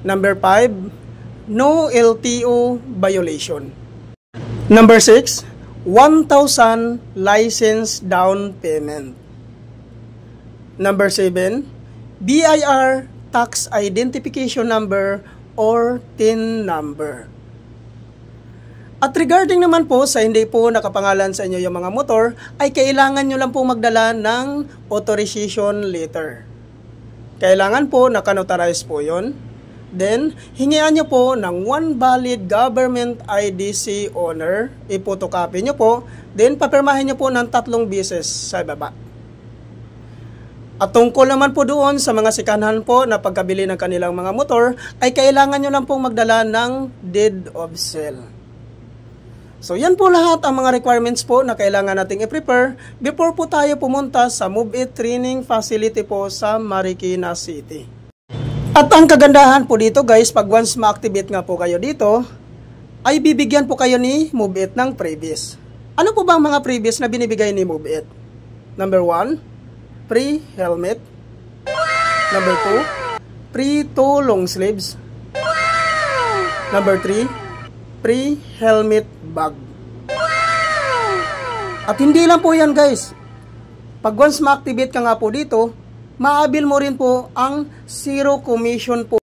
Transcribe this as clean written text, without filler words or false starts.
Number 5, no LTO violation. Number 6, 1,000 license down payment. Number 7, BIR tax identification number or TIN number. At regarding naman po sa hindi po nakapangalan sa inyo yung mga motor, ay kailangan nyo lang po magdala ng authorization letter. Kailangan po naka-notarize po yun. Then, hingian nyo po ng one valid government IDC owner, ipotocopy nyo po, then papirmahin nyo po ng 3 beses sa baba. At tungkol naman po doon sa mga sikanhan po na pagkabili ng kanilang mga motor, ay kailangan nyo lang pong magdala ng deed of sale. So yan po lahat ang mga requirements po na kailangan nating i-prepare before po tayo pumunta sa Move It Training Facility po sa Marikina City. At ang kagandahan po dito guys, pag once ma-activate nga po kayo dito, ay bibigyan po kayo ni Move It ng freebies. Ano po ba ang mga freebies na binibigay ni Move It? Number 1, free helmet. Number 2, free 2 long sleeves. Number 3, free helmet bag. At hindi lang po yan guys. Pag once ma-activate ka nga po dito, maabil mo rin po ang zero commission po